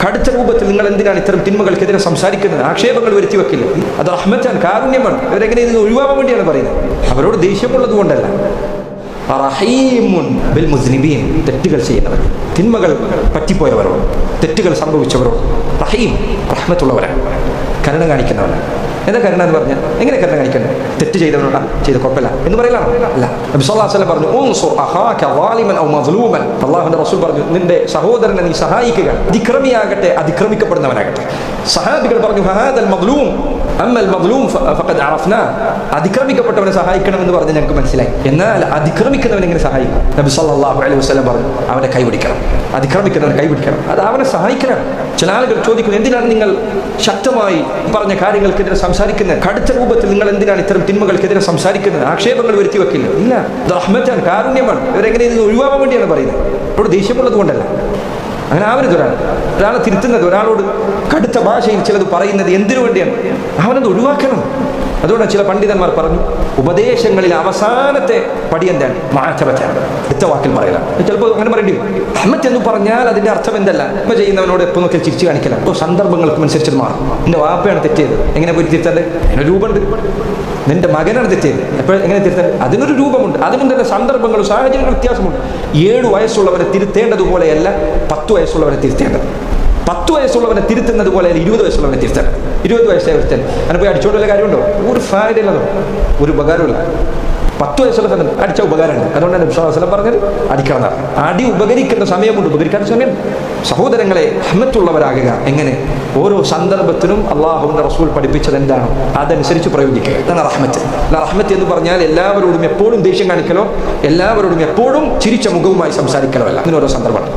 കടുത്ത രൂപത്തിൽ നിങ്ങൾ എന്തിനാണ് ഇത്തരം തിന്മകൾക്കെതിരെ സംസാരിക്കുന്നത്? ആക്ഷേപങ്ങൾ വരുത്തി വെക്കില്ല. അത് റഹ്മത്താൻ, കാരുണ്യമാണ്. അവരെങ്ങനെ ഇത് ഒഴിവാക്കാൻ വേണ്ടിയാണ് പറയുന്നത്. അവരോട് ദേഷ്യമുള്ളത് കൊണ്ടല്ല. റഹീമുൻ ബിൽ മുസ്നിബീൻ, തെറ്റുകൾ ചെയ്യുന്നവർ, തിന്മകൾ പറ്റിപ്പോയവരോട്, തെറ്റുകൾ സംഭവിച്ചവരോട് റഹീം, റഹ്മത്തുള്ളവരാണ്, കരുണ കാണിക്കുന്നവരാണ്. എന്താ കരുണ എന്ന് പറഞ്ഞാൽ? എങ്ങനെ കരുണ കാണിക്കുന്നത്? തെറ്റ് ചെയ്തവരോടാ, ചെയ്ത കുഴപ്പമില്ല എന്ന് പറയലാണോ? അല്ല. നബി സല്ലല്ലാഹു അലൈഹി വസല്ലം പറഞ്ഞു, ഉൻസുർ അഖാക ളാലിമൻ ഔ മദ്ലൂമൻ. അല്ലാഹുവിന്റെ റസൂൽ പറഞ്ഞു, നിന്റെ സഹോദരനെ നീ സഹായിക്കുക, അതിക്രമിയാകട്ടെ അതിക്രമിക്കപ്പെടുന്നവനാകട്ടെ. സഹാബികൾ പറഞ്ഞു, ഫഹാദൽ മദ്ലൂം അമ്മൽ മദ്ലൂം ഫഖദ് അറഫ്നാ. അതിക്രമിക്കപ്പെട്ടവനെ സഹായിക്കണമെന്ന് പറഞ്ഞ് ഞങ്ങൾക്ക് മനസ്സിലായി. എന്നാൽ അതിക്രമിക്കുന്നവനെ എങ്ങനെ സഹായിക്കും? നബി സല്ലല്ലാഹു അലൈഹി വസല്ലം പറഞ്ഞു, അവനെ കൈപിടിക്കണം. അതിക്രമിക്കുന്നവനെ കൈപിടിക്കണം, അത് അവനെ സഹായിക്കണം. ചില ആളുകൾ ചോദിക്കുന്നു, എന്തിനാണ് നിങ്ങൾ ശക്തമായി പറഞ്ഞ കാര്യങ്ങൾക്കെതിരെ സംസാരിക്കുന്നത്? കടുത്ത രൂപത്തിൽ നിങ്ങൾ എന്തിനാണ് ഇത്തരം തിന്മകൾക്കെതിരെ സംസാരിക്കുന്നത്? ആക്ഷേപങ്ങൾ വരുത്തി വെക്കില്ല. ഇല്ല, ഇത് റഹ്മത്താണ്, കാരുണ്യമാണ്. ഇവരെങ്ങനെ ഇത് ഒഴിവാക്കാൻ വേണ്ടിയാണ് പറയുന്നത്. അവരോട് ദേഷ്യമുള്ളത് കൊണ്ടല്ല. അങ്ങനെ ആവരുത്. ഒരാളെ തിരുത്തുന്നത്, ഒരാളോട് കടുത്ത ഭാഷയിൽ ചിലത് പറയുന്നത് എന്തിനു വേണ്ടിയാണ്? അവനത് ഒഴിവാക്കണം. അതുകൊണ്ടാണ് ചില പണ്ഡിതന്മാർ പറഞ്ഞു, ഉപദേശങ്ങളിൽ അവസാനത്തെ പടി എന്താണ്? മാറ്റവറ്റാണ്, ഒറ്റ വാക്കിൽ പറയലാണ്. ചിലപ്പോൾ അങ്ങനെ പറയേണ്ടി വരും. റഹ്മത്ത് എന്ന് പറഞ്ഞാൽ അതിന്റെ അർത്ഥം എന്തല്ല? ഇപ്പം ചെയ്യുന്നവനോട് എപ്പോൾ നോക്കിയാൽ ചിരിച്ചു കാണിക്കലാണ്. ഇപ്പോൾ സന്ദർഭങ്ങൾക്ക് അനുസരിച്ച് മാറും. നിന്റെ വാപ്പയാണ് തെറ്റിയത്, എങ്ങനെ പോയി തിരുത്തണ്ടേ? അതിനൊരു രൂപമുണ്ട്. നിന്റെ മകനാണ് തെറ്റിയത്, എപ്പോഴും എങ്ങനെ തിരുത്തണ്ടേ? അതിനൊരു രൂപമുണ്ട്. അതിനും തന്നെ സന്ദർഭങ്ങളും സാഹചര്യങ്ങളും വ്യത്യാസമുണ്ട്. 7 വയസ്സുള്ളവരെ തിരുത്തേണ്ടതുപോലെയല്ല 10 വയസ്സുള്ളവരെ തിരുത്തേണ്ടത്. 10 വയസ്സുള്ളവനെ തിരുത്തുന്നത് പോലെ 20 വയസ്സുള്ളവനെ തിരുത്തണം. 20 വയസ്സേ വരുത്താൻ അങ്ങനെ പോയി അടിച്ചോണ്ടുള്ള കാര്യമുണ്ടോ? ഒരു ഫായതയില്ലതോ, ഒരു ഉപകാരമില്ല. 10 വയസ്സുള്ള സമയം അടിച്ച ഉപകാരമുണ്ട്. അതുകൊണ്ടാണ് നബി സല്ലല്ലാഹു അലൈഹി വസല്ലം പറഞ്ഞത് അടിക്കണം. അടി ഉപകരിക്കുന്ന സമയമുണ്ട്, ഉപകരിക്കാത്ത സമയം. സഹോദരങ്ങളെ, റഹ്മത്തുള്ളവരാകുക. എങ്ങനെ? ഓരോ സന്ദർഭത്തിനും അള്ളാഹുവിന്റെ റസൂൽ പഠിപ്പിച്ചത് എന്താണോ അതനുസരിച്ച് പ്രയോഗിക്കുക. അതാണ് റഹ്മത്ത്. റഹ്മത്ത് എന്ന് പറഞ്ഞാൽ എല്ലാവരോടും എപ്പോഴും ദേഷ്യം കാണിക്കലോ, എല്ലാവരോടും എപ്പോഴും ചിരിച്ച മുഖവുമായി സംസാരിക്കലോ അല്ല. അതിനോരോ സന്ദർഭമാണ്.